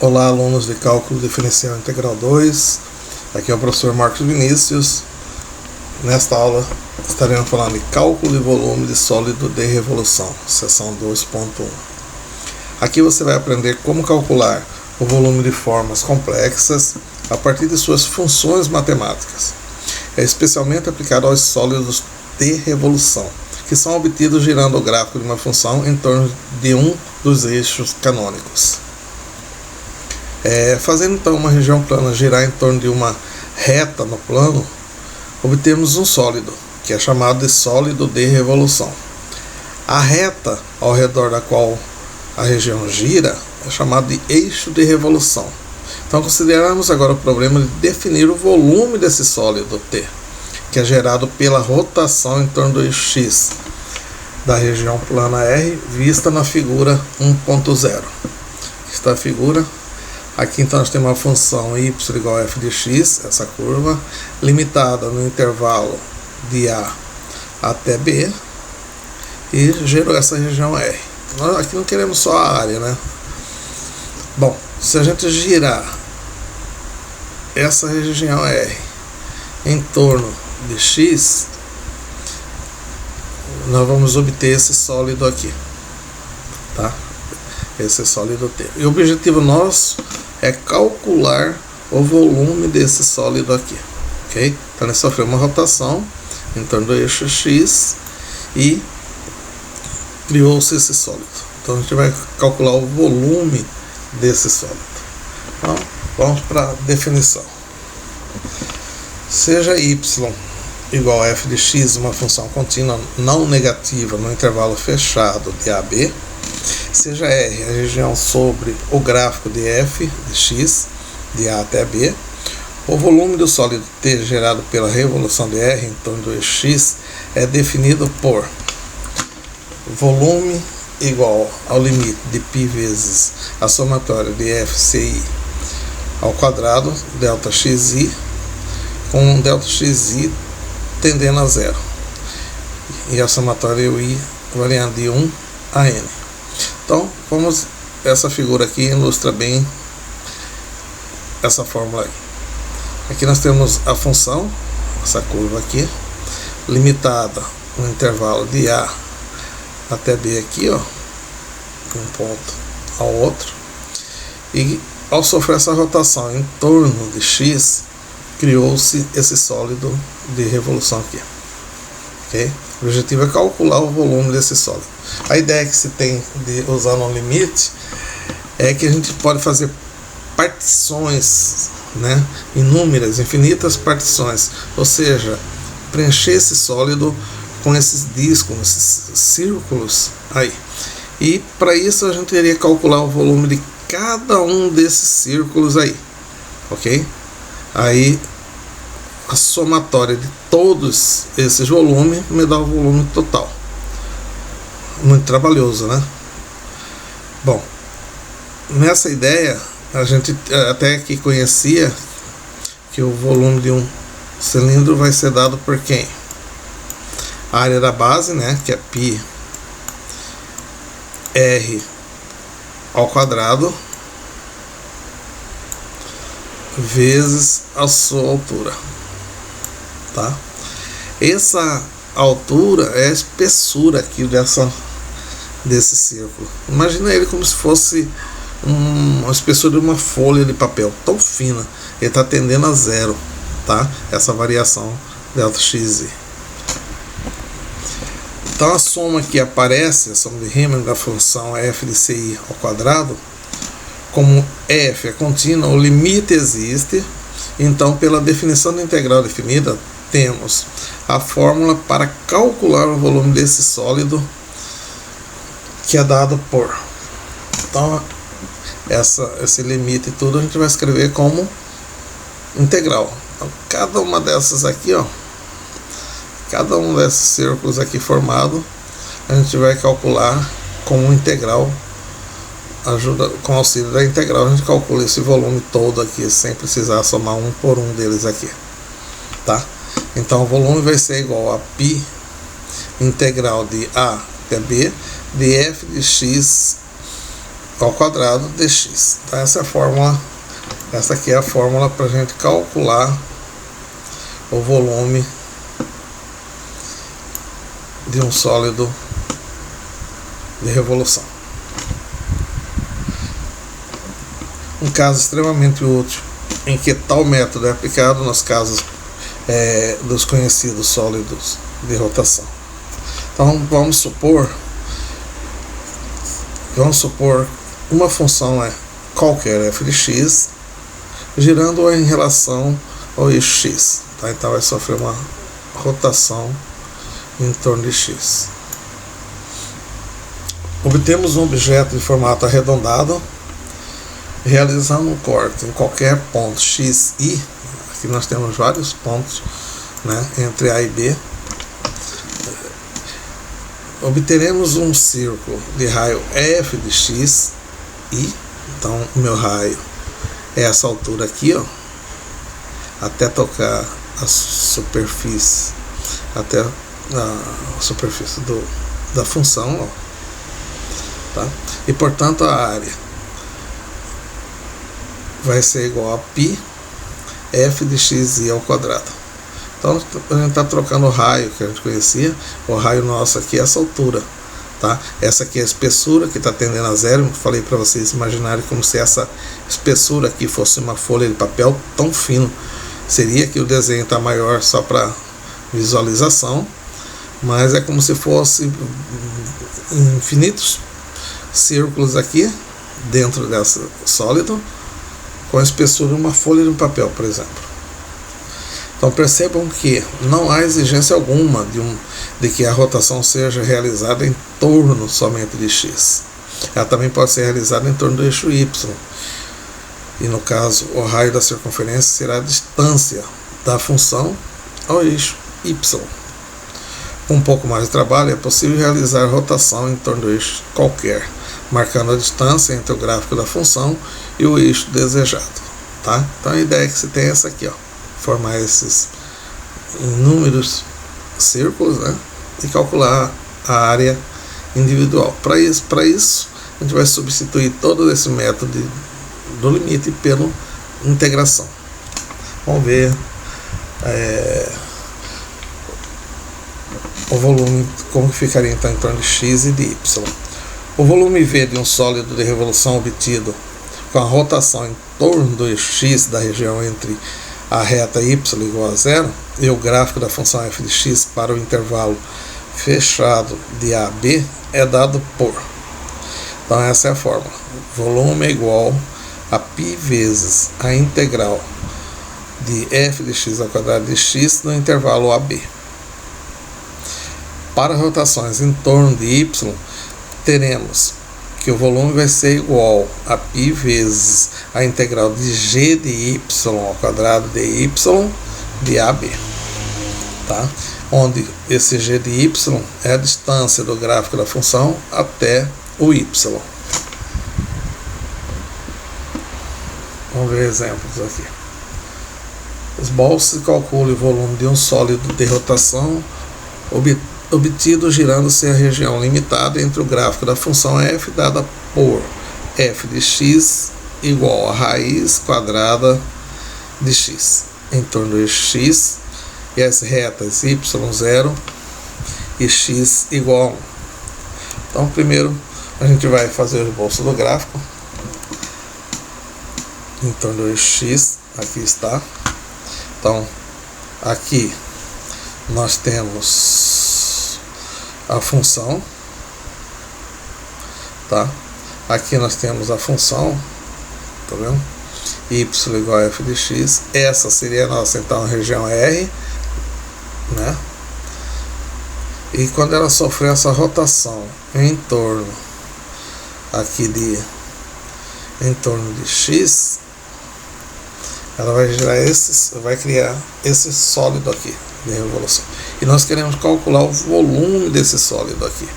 Olá, alunos de Cálculo Diferencial Integral 2, aqui é o professor Marcos Vinícius. Nesta aula estaremos falando de cálculo de volume de sólido de revolução, seção 2.1. Aqui você vai aprender como calcular o volume de formas complexas a partir de suas funções matemáticas. É especialmente aplicado aos sólidos de revolução, que são obtidos girando o gráfico de uma função em torno de um dos eixos canônicos. Fazendo então uma região plana girar em torno de uma reta no plano, obtemos um sólido, que é chamado de sólido de revolução. A reta ao redor da qual a região gira é chamada de eixo de revolução. Então consideramos agora o problema de definir o volume desse sólido T, que é gerado pela rotação em torno do eixo X da região plana R, vista na figura 1.0. Aqui está a figura. Aqui então nós temos uma função y igual a f de x, essa curva, limitada no intervalo de A até B, e gerou essa região R. Nós aqui não queremos só a área, né? Bom, se a gente girar essa região R em torno de x, nós vamos obter esse sólido aqui, tá? Esse sólido T. E o objetivo nosso é calcular o volume desse sólido aqui, ok? Então ele sofreu uma rotação em torno do eixo X e criou-se esse sólido. Então a gente vai calcular o volume desse sólido. Então vamos para a definição. Seja y igual a f de x uma função contínua não negativa no intervalo fechado de A a B, seja R a região sobre o gráfico de f de x, de A até B, o volume do sólido T gerado pela revolução de R em torno do eixo X é definido por volume igual ao limite de π vezes a somatória de FCI ao quadrado, delta xi, com delta xi tendendo a zero, e a somatória I variando de 1 a n. Então, essa figura aqui ilustra bem essa fórmula aí. Aqui nós temos a função, essa curva aqui, limitada no intervalo de A até B aqui, ó, de um ponto ao outro, e ao sofrer essa rotação em torno de X, criou-se esse sólido de revolução aqui. Okay? O objetivo é calcular o volume desse sólido. A ideia que se tem de usar no limite é que a gente pode fazer partições, né? Inúmeras, infinitas partições, ou seja, preencher esse sólido com esses discos, esses círculos aí. E para isso a gente teria que calcular o volume de cada um desses círculos aí, ok? Aí a somatória de todos esses volumes me dá o volume total. Muito trabalhoso, né? Bom, nessa ideia a gente até que conhecia que o volume de um cilindro vai ser dado por quem? A área da base, né, que é π r ao quadrado vezes a sua altura, tá? Essa altura é a espessura aqui desse círculo. Imagina ele como se fosse uma espessura de uma folha de papel tão fina. Ele está tendendo a zero, tá? Essa variação delta xi. Então a soma que aparece, a soma de Riemann da função f de ci ao quadrado, como f é contínua, o limite existe. Então, pela definição da integral definida, temos a fórmula para calcular o volume desse sólido, que é dado por. Então, esse limite e tudo a gente vai escrever como integral. Então, cada uma dessas aqui, ó, cada um desses círculos aqui formado, a gente vai calcular como integral. Com auxílio da integral a gente calcula esse volume todo aqui, sem precisar somar um por um deles aqui, tá? Então o volume vai ser igual a π integral de A até B de f de x ao quadrado dx. Então essa é a fórmula, essa aqui é a fórmula para a gente calcular o volume de um sólido de revolução. Um caso extremamente útil em que tal método é aplicado nos casos dos conhecidos sólidos de rotação. Então vamos supor uma função qualquer f de x girando em relação ao eixo x, tá? Então vai sofrer uma rotação em torno de x. Obtemos um objeto de formato arredondado realizando um corte em qualquer ponto x, i. Aqui nós temos vários pontos, né, entre A e B. Obteremos um círculo de raio f de x, i. Então o meu raio é essa altura aqui, ó, até tocar a superfície, até a superfície da função, ó, tá? E portanto a área vai ser igual a π f de xi ao quadrado. Então a gente está trocando o raio que a gente conhecia. O raio nosso aqui é essa altura, tá? Essa aqui é a espessura que está tendendo a zero. Eu falei para vocês imaginarem como se essa espessura aqui fosse uma folha de papel tão fino. Seria que o desenho está maior só para visualização, mas é como se fosse infinitos círculos aqui dentro dessa sólido, com a espessura de uma folha de um papel, por exemplo. Então percebam que não há exigência alguma de que a rotação seja realizada em torno somente de x. Ela também pode ser realizada em torno do eixo y. E no caso, o raio da circunferência será a distância da função ao eixo y. Com um pouco mais de trabalho, é possível realizar rotação em torno do eixo qualquer, marcando a distância entre o gráfico da função e o eixo desejado, tá? Então a ideia é que você tem essa aqui, ó, formar esses inúmeros círculos, né, e calcular a área individual. Para isso, a gente vai substituir todo esse método do limite pela integração. Vamos ver o volume, como que ficaria então em torno de x e de y. O volume V de um sólido de revolução obtido com a rotação em torno do eixo x da região entre a reta y igual a zero e o gráfico da função f de x para o intervalo fechado de A a B é dado por. Então essa é a fórmula. Volume é igual a π vezes a integral de f de x ao quadrado de x no intervalo AB. Para rotações em torno de y, teremos que o volume vai ser igual a π vezes a integral de g de y ao quadrado de y de AB, tá? Onde esse g de y é a distância do gráfico da função até o y. Vamos ver exemplos aqui. Esboço e calcule o volume de um sólido de rotação obtido girando-se a região limitada entre o gráfico da função f dada por f de x igual a raiz quadrada de x em torno do eixo x e as retas y0 e x igual a 1. Então primeiro a gente vai fazer o esboço do gráfico em torno do eixo x. Aqui está. Então aqui nós temos a função, tá? Aqui nós temos a função, tá vendo? Y igual a f de x. Essa seria a nossa, então, a região R, né? E quando ela sofrer essa rotação em torno aqui em torno de x, ela vai gerar vai criar esse sólido aqui de revolução. E nós queremos calcular o volume desse sólido aqui,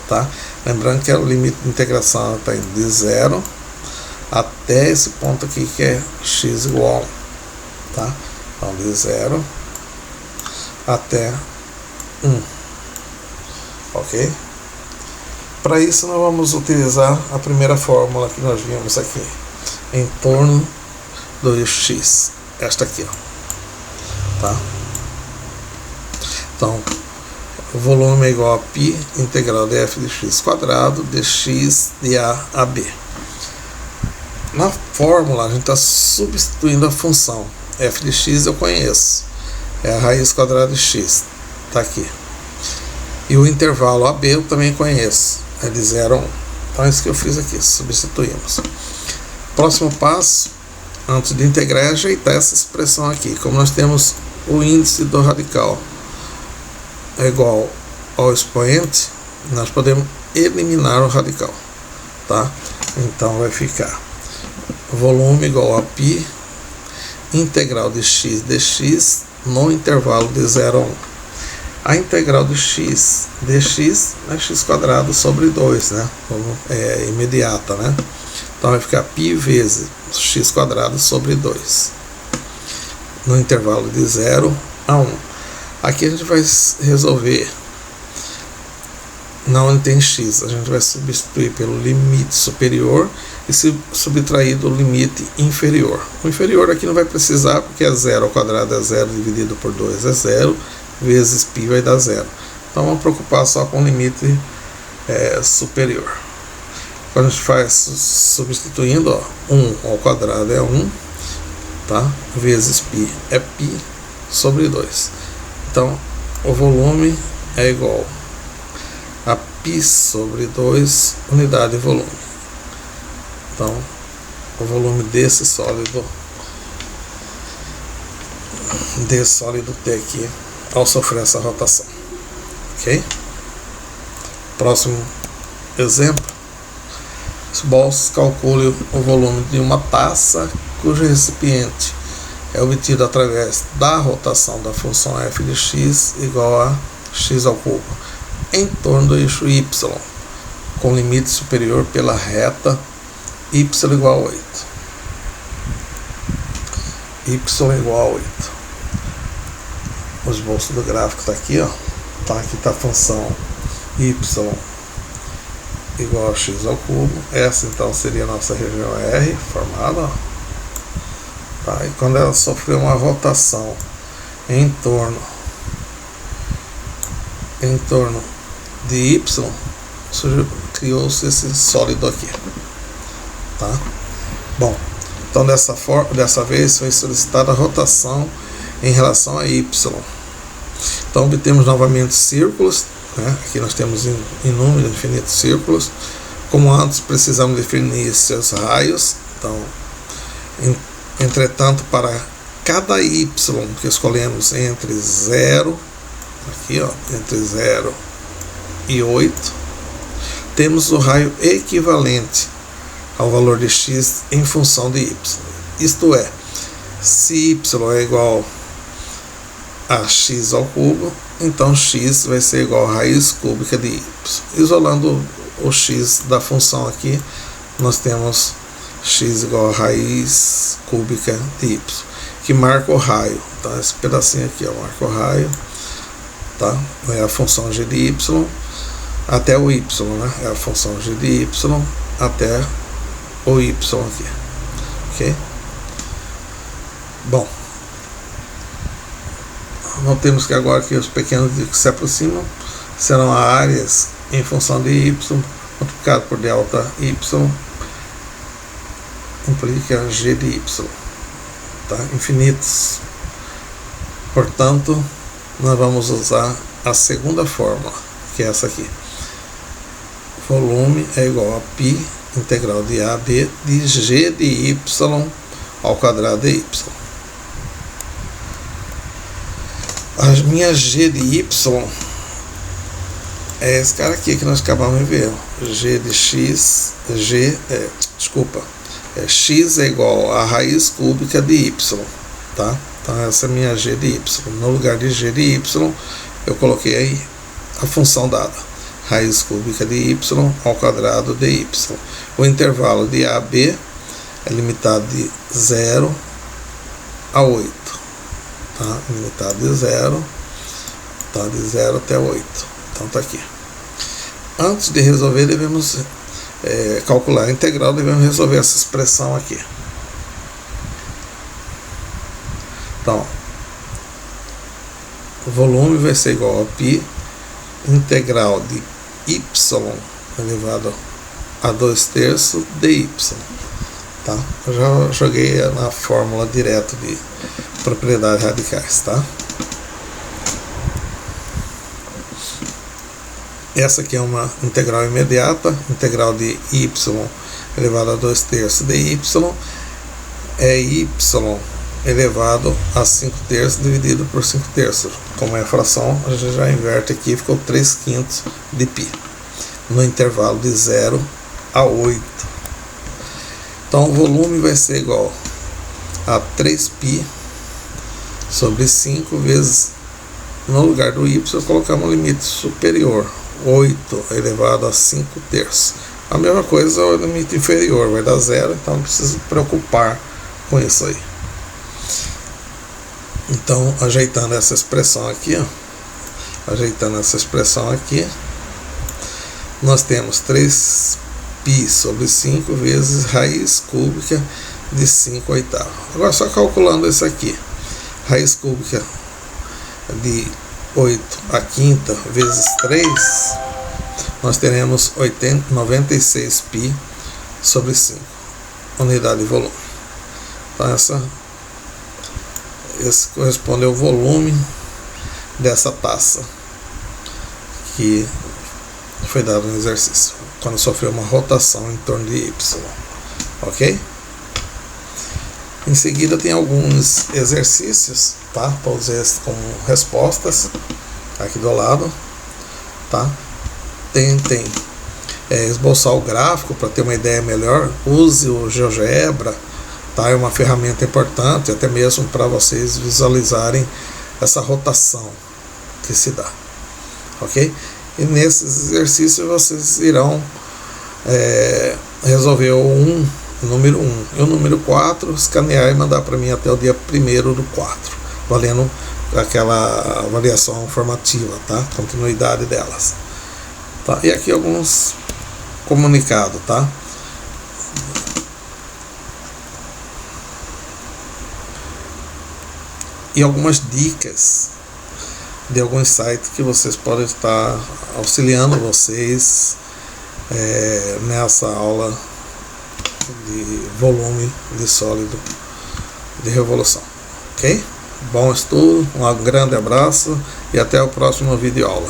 tá? Lembrando que o limite de integração está indo de 0 até esse ponto aqui que é x igual a 1, tá? Então de 0 até 1, ok? Para isso nós vamos utilizar a primeira fórmula que nós vimos aqui, em torno do eixo x, esta aqui, ó, tá? Então, o volume é igual a π integral de f de x quadrado dx de a b. Na fórmula a gente está substituindo a função f de x, eu conheço, é a raiz quadrada de x, está aqui. E o intervalo AB eu também conheço, é de 0 a 1. Então é isso que eu fiz aqui, substituímos. Próximo passo, antes de integrar, é ajeitar essa expressão aqui. Como nós temos o índice do radical é igual ao expoente, nós podemos eliminar o radical, tá? Então vai ficar volume igual a π integral de x dx no intervalo de 0 a 1. A integral de x dx é x quadrado sobre 2, né? É imediata, né? Então vai ficar π vezes x quadrado sobre 2 no intervalo de 0 a 1. Aqui a gente vai resolver na onde tem x, a gente vai substituir pelo limite superior e subtrair do limite inferior. O inferior aqui não vai precisar, porque é 0 ao quadrado é 0 dividido por 2 é 0, vezes π vai dar 0. Então vamos preocupar só com o limite superior. Quando a gente faz substituindo, ó, 1 ao quadrado é 1, tá? Vezes π é π sobre 2. Então o volume é igual a π sobre 2 unidade de volume. Então, o volume desse sólido T aqui, ao sofrer essa rotação. Ok? Próximo exemplo. Bolsos, calcule o volume de uma taça cujo recipiente é obtido através da rotação da função f de x igual a x ao cubo em torno do eixo y, com limite superior pela reta y igual a 8. Y igual a 8. O esboço do gráfico está aqui, ó. Tá, aqui está a função y igual a x ao cubo. Essa então seria a nossa região R formada, ó. Tá, e quando ela sofreu uma rotação em torno de y, criou-se esse sólido aqui. Tá? Bom, então dessa vez foi solicitada a rotação em relação a y. Então obtemos novamente círculos, né? Aqui nós temos inúmeros, infinitos círculos. Como antes, precisamos definir seus raios. Então, entretanto, para cada y que escolhemos entre 0, aqui, ó, entre 0 e 8, temos o raio equivalente ao valor de x em função de y. Isto é, se y é igual a x ao cubo, então x vai ser igual a raiz cúbica de y. Isolando o x da função aqui, nós temos x igual a raiz cúbica de y, que marca o raio. Tá? Esse pedacinho aqui, ó, marca o raio, tá? É a função g de y até o y, né? É a função g de y até o y aqui, ok? Bom, notemos que agora que os pequenos que se aproximam serão áreas em função de y multiplicado por delta y implica g de y, tá? Infinitos. Portanto, nós vamos usar a segunda fórmula, que é essa aqui. Volume é igual a π integral de AB de g de y ao quadrado de y. A minha g de y é esse cara aqui que nós acabamos de ver. G de x, x é igual a raiz cúbica de y, tá? Então essa é a minha g de y. No lugar de g de y, eu coloquei aí a função dada, raiz cúbica de y ao quadrado de y. O intervalo de AB é limitado de 0 a 8, tá? Limitado de 0, tá? De 0 até 8. Então tá aqui. antes de resolver, devemos calcular a integral, devemos resolver essa expressão aqui. Então, o volume vai ser igual a π integral de y elevado a 2/3 dy. Tá? Eu já joguei na fórmula direto de propriedades radicais. Tá? Essa aqui é uma integral imediata, integral de y elevado a 2/3 dy é y elevado a 5/3 dividido por 5/3. Como é fração, a gente já inverte aqui, ficou 3/5 de π, no intervalo de 0 a 8. Então o volume vai ser igual a 3π sobre 5 vezes, no lugar do y, colocamos um limite superior, 8 elevado a 5/3. A mesma coisa o limite inferior, vai dar 0, então não precisa se preocupar com isso aí. Então, ajeitando essa expressão aqui, nós temos 3π sobre 5 vezes raiz cúbica de 5/8. Agora, só calculando isso aqui, raiz cúbica de 8 a quinta vezes 3, nós teremos 96π sobre 5, unidade de volume. Então, esse corresponde ao volume dessa taça que foi dado no exercício, quando sofreu uma rotação em torno de y. Ok? Em seguida tem alguns exercícios, tá? Para usar como respostas aqui do lado, tá? Tentem esboçar o gráfico para ter uma ideia melhor. Use o GeoGebra, tá? É uma ferramenta importante, até mesmo para vocês visualizarem essa rotação que se dá. Ok? E nesses exercícios vocês irão resolver o número 1 e o número 4, escanear e mandar para mim até o dia 1º do 4, valendo aquela avaliação formativa, tá? Continuidade delas. Tá? E aqui alguns comunicados, tá? E algumas dicas de alguns sites que vocês podem estar auxiliando vocês nessa aula de volume de sólido de revolução. Ok? Bom estudo, um grande abraço e até o próximo vídeo aula.